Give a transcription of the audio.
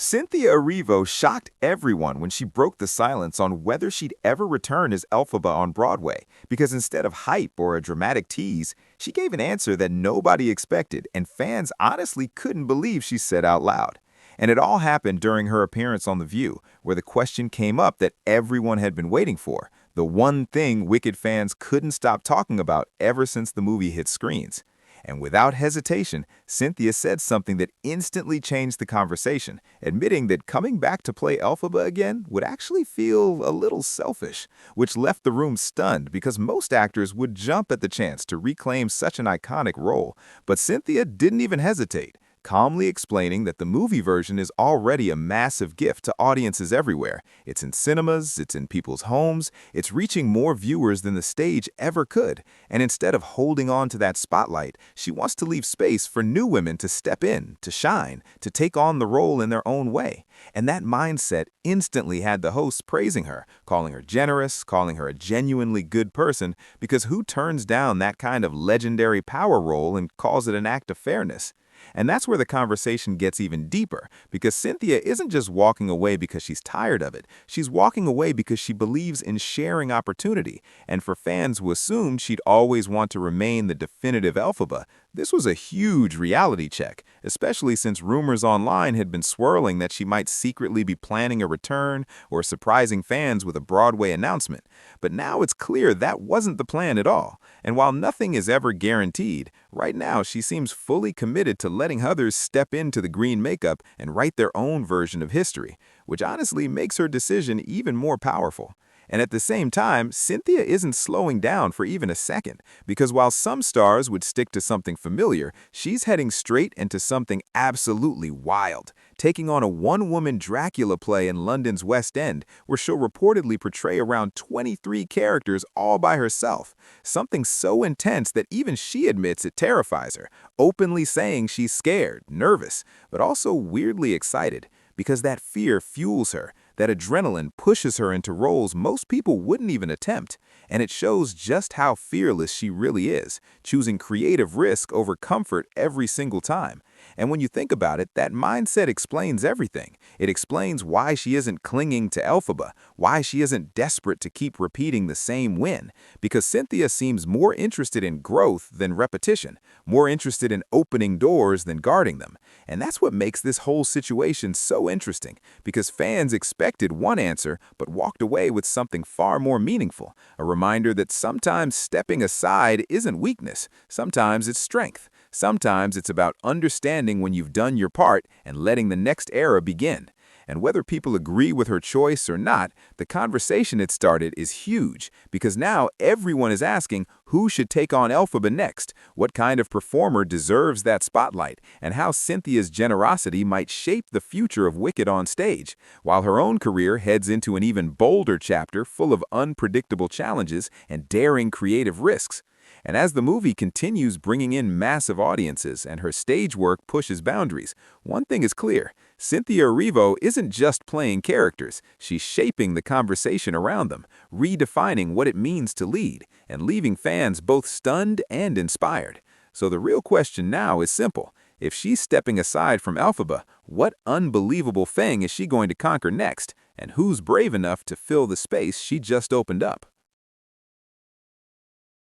Cynthia Erivo shocked everyone when she broke the silence on whether she'd ever return as Elphaba on Broadway, because instead of hype or a dramatic tease, she gave an answer that nobody expected and fans honestly couldn't believe she said out loud. And it all happened during her appearance on The View, where the question came up that everyone had been waiting for, the one thing Wicked fans couldn't stop talking about ever since the movie hit screens. And without hesitation, Cynthia said something that instantly changed the conversation, admitting that coming back to play Elphaba again would actually feel a little selfish, which left the room stunned because most actors would jump at the chance to reclaim such an iconic role. But Cynthia didn't even hesitate, calmly explaining that the movie version is already a massive gift to audiences everywhere. It's in cinemas, it's in people's homes, it's reaching more viewers than the stage ever could. And instead of holding on to that spotlight, she wants to leave space for new women to step in, to shine, to take on the role in their own way. And that mindset instantly had the hosts praising her, calling her generous, calling her a genuinely good person, because who turns down that kind of legendary power role and calls it an act of fairness? And that's where the conversation gets even deeper, because Cynthia isn't just walking away because she's tired of it. She's walking away because she believes in sharing opportunity. And for fans who assumed she'd always want to remain the definitive Elphaba, this was a huge reality check, especially since rumors online had been swirling that she might secretly be planning a return or surprising fans with a Broadway announcement. But now it's clear that wasn't the plan at all. And while nothing is ever guaranteed, right now she seems fully committed to letting others step into the green makeup and write their own version of history, which honestly makes her decision even more powerful. And at the same time, Cynthia isn't slowing down for even a second, because while some stars would stick to something familiar, she's heading straight into something absolutely wild, taking on a one-woman Dracula play in London's West End, where she'll reportedly portray around 23 characters all by herself, something so intense that even she admits it terrifies her, openly saying she's scared, nervous, but also weirdly excited, because that fear fuels her. That adrenaline pushes her into roles most people wouldn't even attempt, and it shows just how fearless she really is, choosing creative risk over comfort every single time. And when you think about it, that mindset explains everything. It explains why she isn't clinging to Elphaba, why she isn't desperate to keep repeating the same win, because Cynthia seems more interested in growth than repetition, more interested in opening doors than guarding them. And that's what makes this whole situation so interesting, because fans expected one answer but walked away with something far more meaningful, a reminder that sometimes stepping aside isn't weakness, sometimes it's strength. Sometimes it's about understanding when you've done your part and letting the next era begin. And whether people agree with her choice or not, the conversation it started is huge, because now everyone is asking who should take on Elphaba next, what kind of performer deserves that spotlight, and how Cynthia's generosity might shape the future of Wicked on stage, while her own career heads into an even bolder chapter full of unpredictable challenges and daring creative risks. And as the movie continues bringing in massive audiences and her stage work pushes boundaries, one thing is clear: Cynthia Erivo isn't just playing characters, she's shaping the conversation around them, redefining what it means to lead, and leaving fans both stunned and inspired. So the real question now is simple. If she's stepping aside from Elphaba, what unbelievable thing is she going to conquer next? And who's brave enough to fill the space she just opened up?